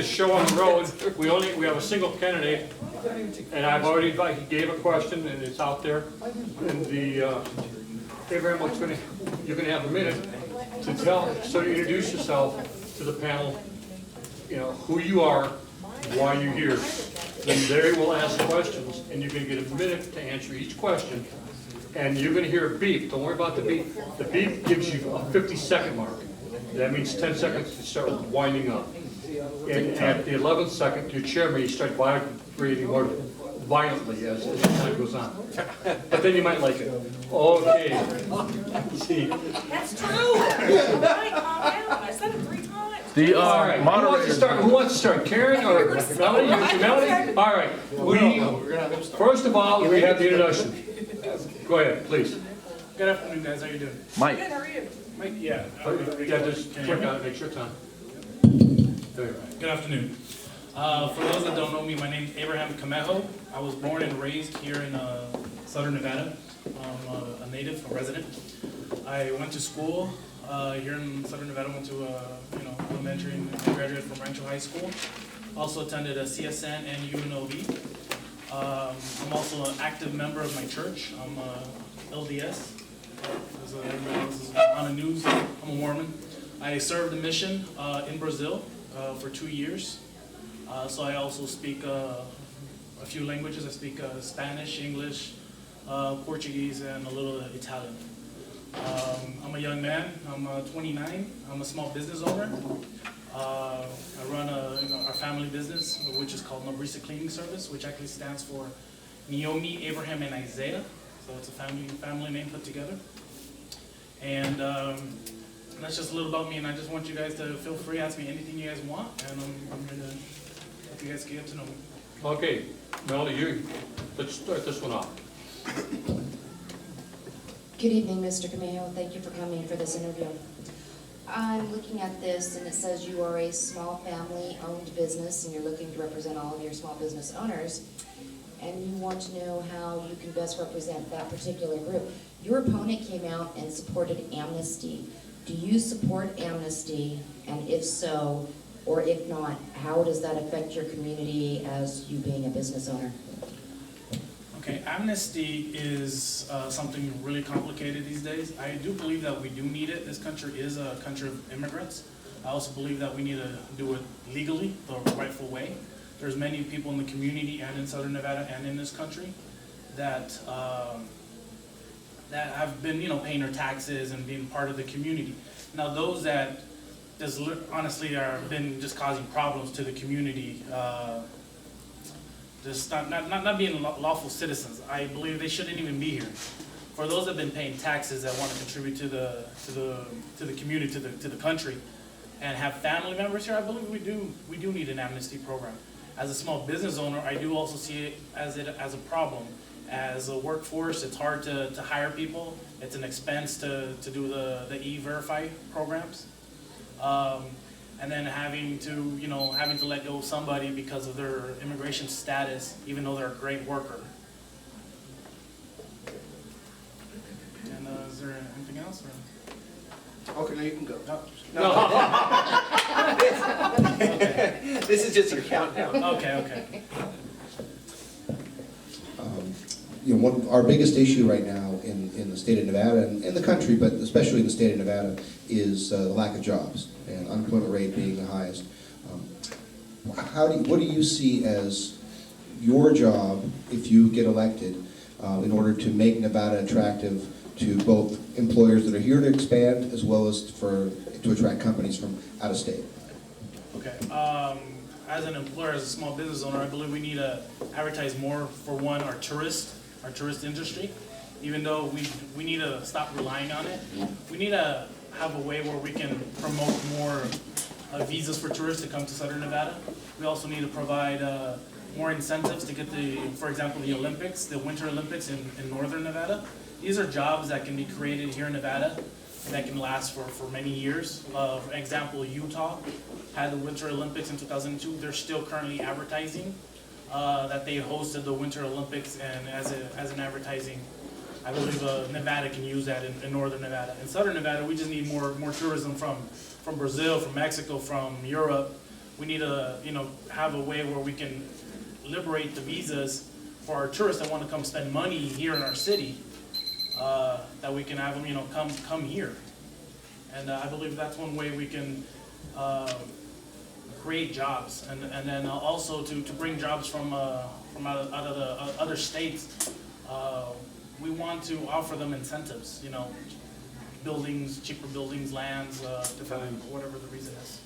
the show on the road. We have a single candidate, and I've already invited, he gave a question, and it's out there. And Abraham, you're gonna have a minute to introduce yourself to the panel, you know, who you are, why you're here. Then they will ask questions, and you're gonna get a minute to answer each question. And you're gonna hear a beep. Don't worry about the beep. The beep gives you a 50-second mark. That means 10 seconds to start winding up. And at the 11th second, your chair may start vibrating more violently as the time goes on. But then you might like it. Okay. See. That's true. Everybody calm down. I said it 3 times. The All right. Who wants to start? Karen or Melody? Melody? All right. First of all, we have the introduction. Go ahead, please. Good afternoon, guys. How you doing? Mike. Good, how are you? Mike, yeah. Yeah, just click on it, make sure it's on. There you go. Good afternoon. For those that don't know me, my name is Abraham Camejo. I was born and raised here in Southern Nevada. I'm a native, a resident. I went to school here in Southern Nevada. Went to elementary and graduated from Rancho High School. Also attended a CSN and UNLV. I'm also an active member of my church. I'm LDS. As everybody else is on the news, I'm a Mormon. I served a mission in Brazil for 2 years. So I also speak a few languages. I speak Spanish, English, Portuguese, and a little Italian. I'm a young man. I'm 29. I'm a small business owner. I run our family business, which is called Nobrisa Cleaning Service, which actually stands for Naomi, Abraham, and Isaiah. So it's a family name put together. And that's just a little about me. And I just want you guys to feel free, ask me anything you guys want, and I'm going to help you guys get to know me. Okay, Melody, let's start this one off. Good evening, Mr. Camejo. Thank you for coming for this interview. I'm looking at this, and it says you are a small family-owned business, and you're looking to represent all of your small business owners, and you want to know how you can best represent that particular group. Your opponent came out and supported amnesty. Do you support amnesty, and if so, or if not, how does that affect your community as you being a business owner? Okay, amnesty is something really complicated these days. I do believe that we do need it. This country is a country of immigrants. I also believe that we need to do it legally, the rightful way. There's many people in the community and in Southern Nevada and in this country that that have been, paying their taxes and being part of the community. Now, those that just honestly are been just causing problems to the community. Just not being lawful citizens. I believe they shouldn't even be here. For those that have been paying taxes that want to contribute to the community, to the country, and have family members here, I believe we do need an amnesty program. As a small business owner, I do also see it as a problem. As a workforce, it's hard to hire people. It's an expense to do the E-Verify programs. And then having to let go of somebody because of their immigration status, even though they're a great worker. And is there anything else? Or? Okay, now you can go. No. This is just your countdown. Okay. Our biggest issue right now in the state of Nevada and in the country, but especially in the state of Nevada, is the lack of jobs and unemployment rate being the highest. What do you see as your job if you get elected in order to make Nevada attractive to both employers that are here to expand as well as to attract companies from out of state? Okay. As an employer, as a small business owner, I believe we need to advertise more for our tourist industry. Even though we need to stop relying on it, we need to have a way where we can promote more visas for tourists to come to Southern Nevada. We also need to provide more incentives to get for example, the Olympics, the Winter Olympics in Northern Nevada. These are jobs that can be created here in Nevada that can last for many years. For example, Utah had the Winter Olympics in 2002. They're still currently advertising that they hosted the Winter Olympics, and as an advertising, I believe Nevada can use that in Northern Nevada. In Southern Nevada, we just need more tourism from Brazil, from Mexico, from Europe, we need to, have a way where we can liberate the visas for our tourists that want to come spend money here in our city, that we can have them, come here. And I believe that's one way we can create jobs, and then also to bring jobs from out of the other states. We want to offer them incentives, buildings, cheaper buildings, lands, different, whatever the reason is.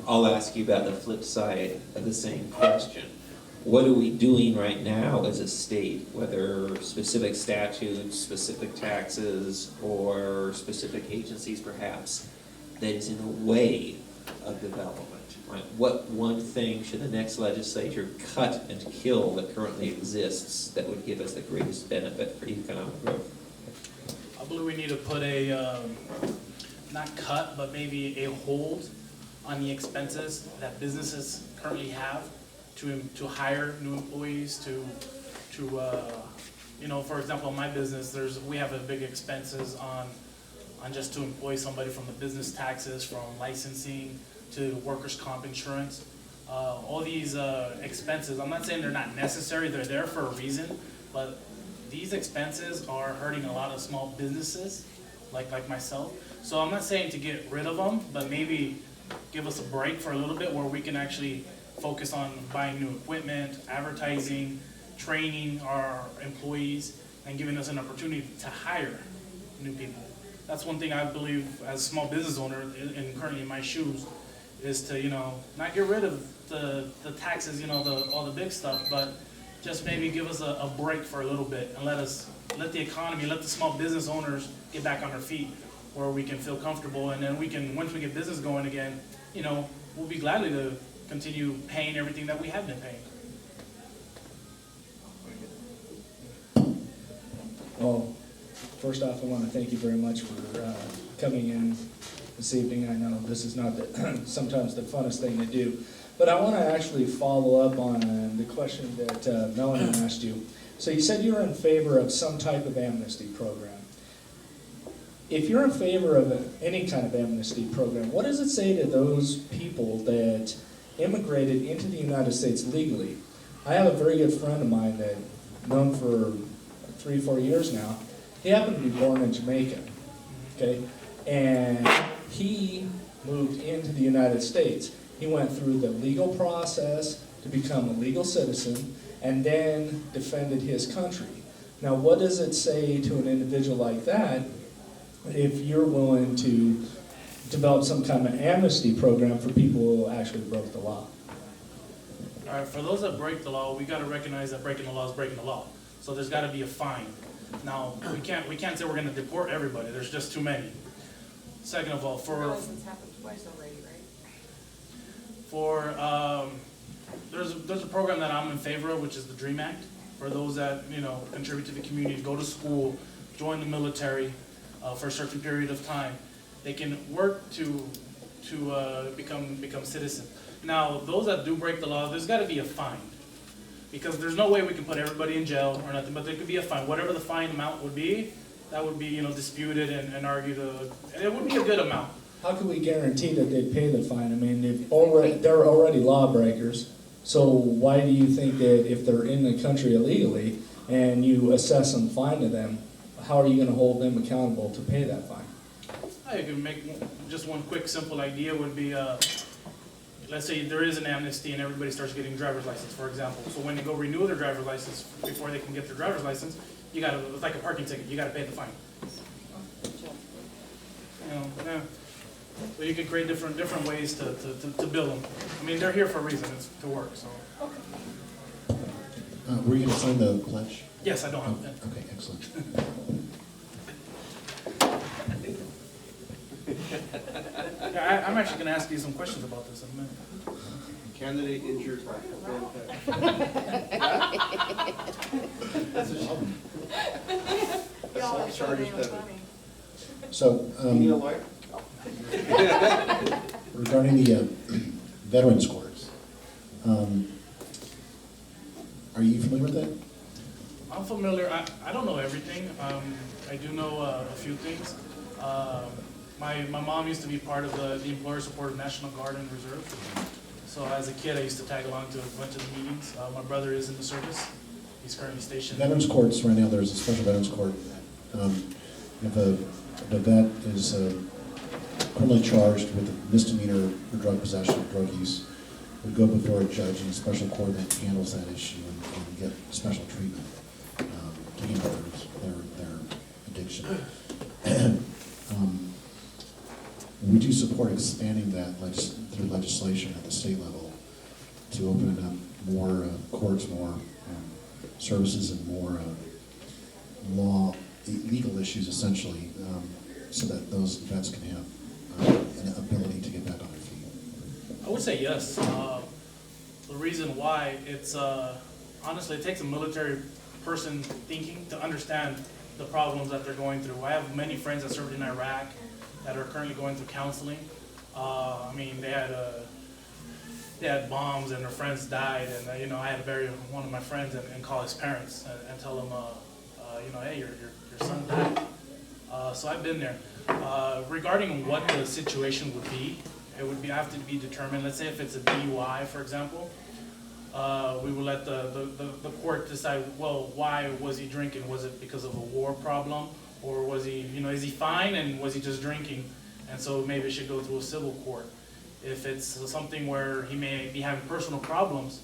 I'll ask you about the flip side of the same question. What are we doing right now as a state, whether specific statutes, specific taxes, or specific agencies perhaps, that is in the way of development? Right? What one thing should the next legislature cut and kill that currently exists that would give us the greatest benefit for economic growth? I believe we need to put a, not cut, but maybe a hold on the expenses that businesses currently have to hire new employees, to for example, in my business, we have a big expenses on just to employ somebody, from the business taxes, from licensing to workers' comp insurance. All these expenses, I'm not saying they're not necessary, they're there for a reason, but these expenses are hurting a lot of small businesses, like myself. So I'm not saying to get rid of them, but maybe give us a break for a little bit where we can actually focus on buying new equipment, advertising, training our employees, and giving us an opportunity to hire new people. That's one thing I believe as a small business owner, and currently in my shoes, is to, not get rid of the taxes, all the big stuff, but just maybe give us a break for a little bit and let the economy, let the small business owners get back on their feet, where we can feel comfortable, and then we can, once we get business going again, we'll be gladly to continue paying everything that we have been paying. Well, first off, I want to thank you very much for coming in this evening. I know this is not sometimes the funnest thing to do, but I want to actually follow up on the question that Melanie asked you. So you said you were in favor of some type of amnesty program. If you're in favor of any kind of amnesty program, what does it say to those people that immigrated into the United States legally? I have a very good friend of mine that I've known for 3-4 years now. He happened to be born in Jamaica, okay? And he moved into the United States. He went through the legal process to become a legal citizen and then defended his country. Now, what does it say to an individual like that if you're willing to develop some kind of amnesty program for people who actually broke the law? All right, for those that break the law, we got to recognize that breaking the law is breaking the law. So there's got to be a fine. Now, we can't say we're going to deport everybody. There's just too many. Second of all, This happened twice already, right? there's a program that I'm in favor of, which is the DREAM Act, for those that contribute to the community, go to school, join the military for a certain period of time. They can work to become citizens. Now, those that do break the law, there's got to be a fine, because there's no way we can put everybody in jail or nothing, but there could be a fine. Whatever the fine amount would be, that would be disputed and argued. And it would be a good amount. How can we guarantee that they'd pay the fine? I mean, they're already lawbreakers, so why do you think that if they're in the country illegally and you assess some fine to them, how are you going to hold them accountable to pay that fine? I can make just one quick, simple idea would be, let's say there is an amnesty and everybody starts getting driver's license, for example. So when they go renew their driver's license, before they can get their driver's license, it's like a parking ticket, you gotta pay the fine. Yeah. So you can create different ways to bill them. I mean, they're here for a reason, it's to work, so. Were you going to sign the pledge? Yes, I don't have that. Okay, excellent. Yeah, I'm actually gonna ask you some questions about this in a minute. Candidate injured. Y'all are so damn funny. So, You need a lawyer? regarding the veterans courts, are you familiar with that? I'm familiar, I don't know everything. I do know a few things. my mom used to be part of the Employer Supported National Guard and Reserve. So as a kid, I used to tag along to a bunch of the meetings. My brother is in the service. He's currently stationed. Veterans courts, right now, there's a special veterans court. If a vet is criminally charged with a misdemeanor for drug possession, drug use, would go before a judge in a special court that handles that issue and get special treatment to handle their addiction. Would you support expanding that through legislation at the state level to open up more courts, more services, and more legal issues essentially, so that those vets can have an ability to get back on their feet? I would say yes. The reason why, it's honestly, it takes a military person thinking to understand the problems that they're going through. I have many friends that served in Iraq that are currently going through counseling. I mean, they had bombs and their friends died, and I had to bury one of my friends and call his parents and tell them, hey, your son died. So I've been there. Regarding what the situation would be, it would have to be determined. Let's say if it's a DUI, for example, we will let the court decide, well, why was he drinking? Was it because of a war problem? Or was he, is he fine and was he just drinking? And so maybe it should go through a civil court. If it's something where he may be having personal problems,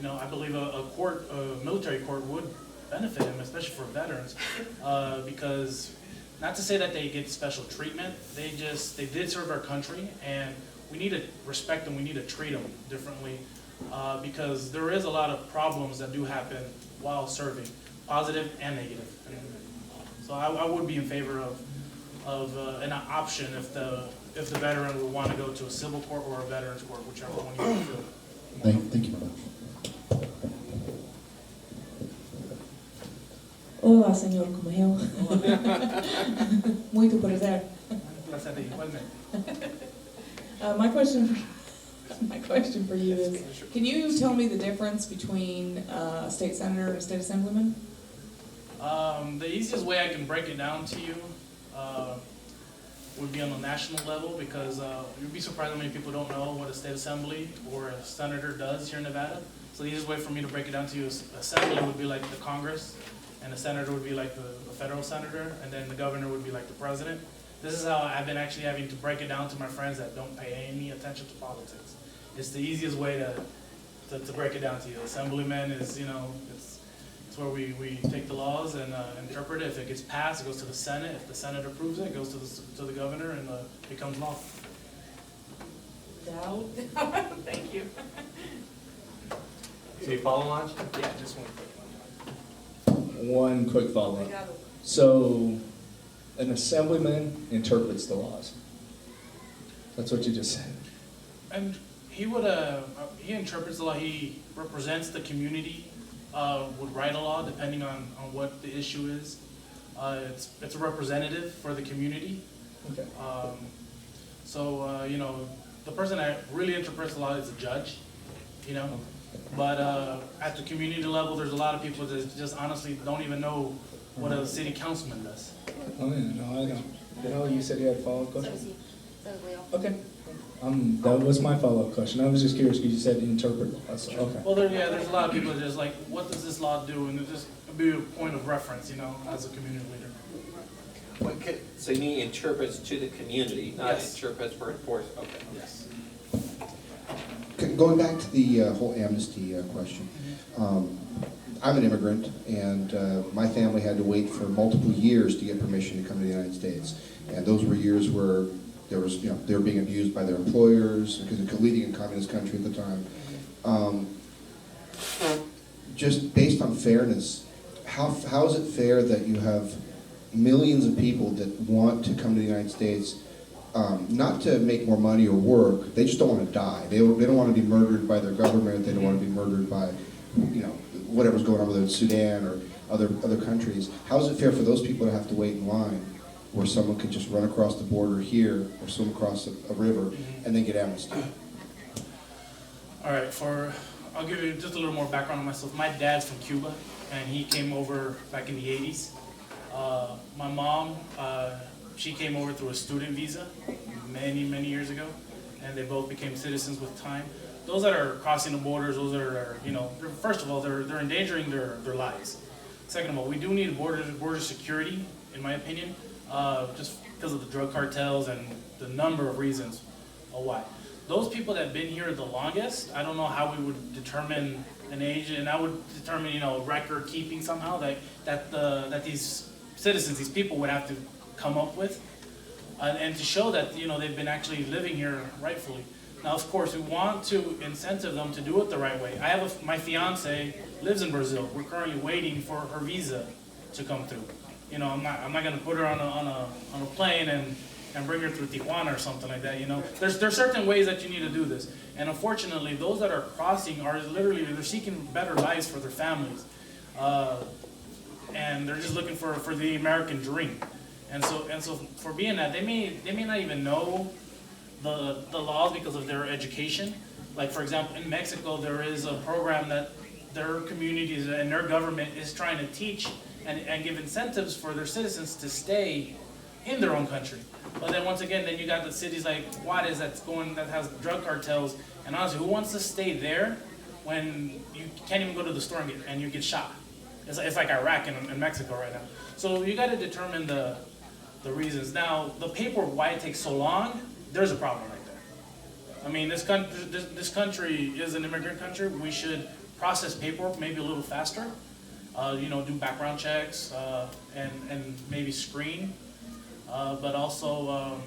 I believe a military court would benefit him, especially for veterans, because not to say that they get special treatment, they did serve our country, and we need to respect them, we need to treat them differently, because there is a lot of problems that do happen while serving, positive and negative. So I would be in favor of an option if the veteran would want to go to a civil court or a veterans court, whichever one you feel. Thank you very much. Olá, Senhor Comeu. Muito prazer. Placer igualmente. My question for you is, can you tell me the difference between a state senator and a state assemblyman? The easiest way I can break it down to you would be on the national level, because you'd be surprised how many people don't know what a state assembly or a senator does here in Nevada. So the easiest way for me to break it down to you is assembly would be like the Congress, and a senator would be like the federal senator, and then the governor would be like the president. This is how I've been actually having to break it down to my friends that don't pay any attention to politics. It's the easiest way to break it down to you. Assemblyman is, it's where we take the laws and interpret it. If it gets passed, it goes to the Senate. If the Senate approves it, it goes to the governor and becomes law. Doubt. Thank you. Any follow-ons? Yeah, just one quick one. One quick follow-up. So, an assemblyman interprets the laws. That's what you just said. And he interprets the law. He represents the community. Would write a law depending on what the issue is. It's a representative for the community. Okay. The person that really interprets the law is a judge, But at the community level, there's a lot of people that just honestly don't even know what a city councilman does. Oh, yeah, no, I don't. You said you had a follow-up So question? is he, so is Leo. Okay. That was my follow-up question. I was just curious because you said interpret laws. Okay. Well, there's a lot of people that just like, what does this law do? And it just be a point of reference, as a community leader. So he interprets to the community, not Yes. interprets for enforcement, okay. Yes. Going back to the whole amnesty question, I'm an immigrant, and my family had to wait for multiple years to get permission to come to the United States. And those were years where they were being abused by their employers, because they're leading in communist country at the time. Just based on fairness, how is it fair that you have millions of people that want to come to the United States, not to make more money or work, they just don't want to die. They don't want to be murdered by their government, they don't want to be murdered by, whatever's going on, whether it's Sudan or other countries. How is it fair for those people to have to wait in line where someone could just run across the border here or swim across a river and then get amnesty? All right, I'll give you just a little more background on myself. My dad's from Cuba, and he came over back in the 80s. My mom, She came over through a student visa many years ago, and they both became citizens with time. Those that are crossing the borders, those that are, first of all, they're endangering their lives. Second of all, we do need border security, in my opinion, just because of the drug cartels and the number of reasons why. Those people that have been here the longest, I don't know how we would determine an age, and I would determine, record keeping somehow that these citizens, these people would have to come up with, and to show that, they've been actually living here rightfully. Now, of course, we want to incentive them to do it the right way. My fiance lives in Brazil. We're currently waiting for her visa to come through. I'm not going to put her on a plane and bring her through Tijuana or something like that. There's certain ways that you need to do this. And unfortunately, those that are crossing are literally, they're seeking better lives for their families. And they're just looking for the American dream. And so for being that, they may not even know the laws because of their education. Like, for example, in Mexico, there is a program that their communities and their government is trying to teach and give incentives for their citizens to stay in their own country. But then once again, then you got the cities like Juarez that has drug cartels, and honestly, who wants to stay there when you can't even go to the store and you get shot? It's like Iraq and Mexico right now. So you got to determine the reasons. Now, the paperwork, why it takes so long, there's a problem right there. I mean, this country is an immigrant country. We should process paperwork maybe a little faster. Do background checks and maybe screen. But also,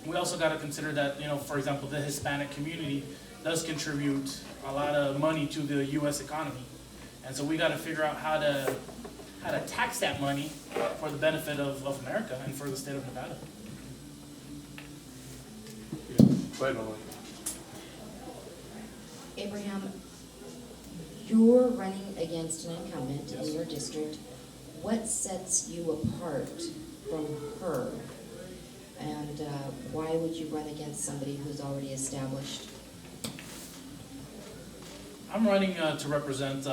we also got to consider that, for example, the Hispanic community does contribute a lot of money to the U.S. economy. And so we got to figure out how to tax that money for the benefit of America and for the state of Nevada. Abraham, you're running against an incumbent in your district. What sets you apart from her? And why would you run against somebody who's already established? I'm running to represent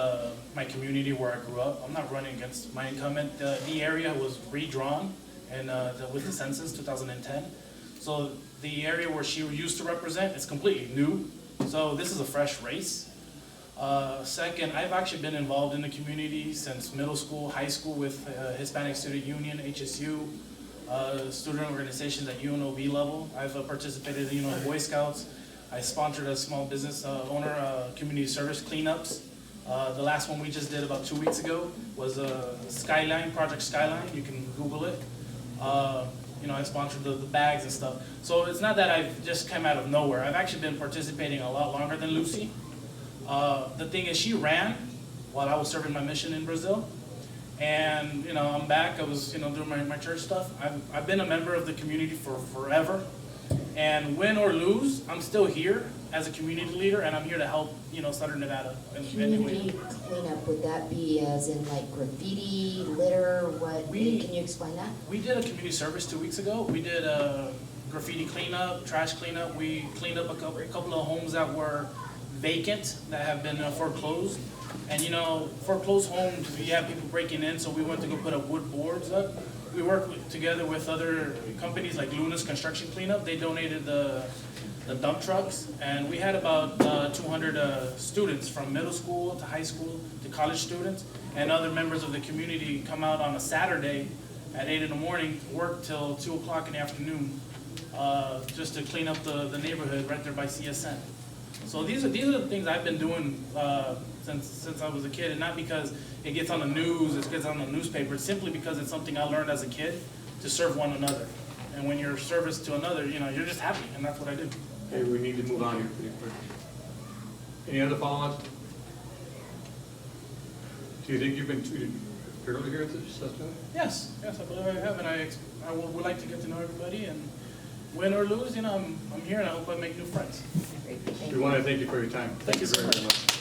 my community where I grew up. I'm not running against my incumbent. The area was redrawn with the census 2010. So the area where she used to represent is completely new. So this is a fresh race. Second, I've actually been involved in the community since middle school, high school with Hispanic Student Union, HSU, student organizations at UNOB level. I've participated in Boy Scouts. I sponsored a small business owner community service cleanups. The last one we just did about 2 weeks ago was Skyline, Project Skyline. You can Google it. I sponsored the bags and stuff. So it's not that I've just come out of nowhere. I've actually been participating a lot longer than Lucy. The thing is, she ran while I was serving my mission in Brazil. And, I'm back. I was, doing my church stuff. I've been a member of the community for forever. And win or lose, I'm still here as a community leader, and I'm here to help, Southern Nevada. Community cleanup, would that be as in like graffiti, litter, what? Can you explain that? We did a community service 2 weeks ago. We did a graffiti cleanup, trash cleanup. We cleaned up a couple of homes that were vacant, that have been foreclosed. And foreclosed homes, you have people breaking in, so we went to go put up wood boards up. We worked together with other companies like Luna's Construction Cleanup. They donated the dump trucks, and we had about 200 students from middle school to high school to college students, and other members of the community come out on a Saturday at 8 in the morning, work till 2 o'clock in the afternoon, just to clean up the neighborhood right there by CSN. So these are the things I've been doing since I was a kid, and not because it gets on the news, it gets on the newspaper. It's simply because it's something I learned as a kid to serve one another. And when you're service to another, you're just happy, and that's what I do. Okay, we need to move on here pretty quick. Any other follow-ups? Do you think you've been treated fairly here at the assessment? Yes, I believe I have, and I would like to get to know everybody, and win or lose, I'm here, and I hope I make new friends. Great, thank We you. want to thank you for your time. Thank you so very much. much.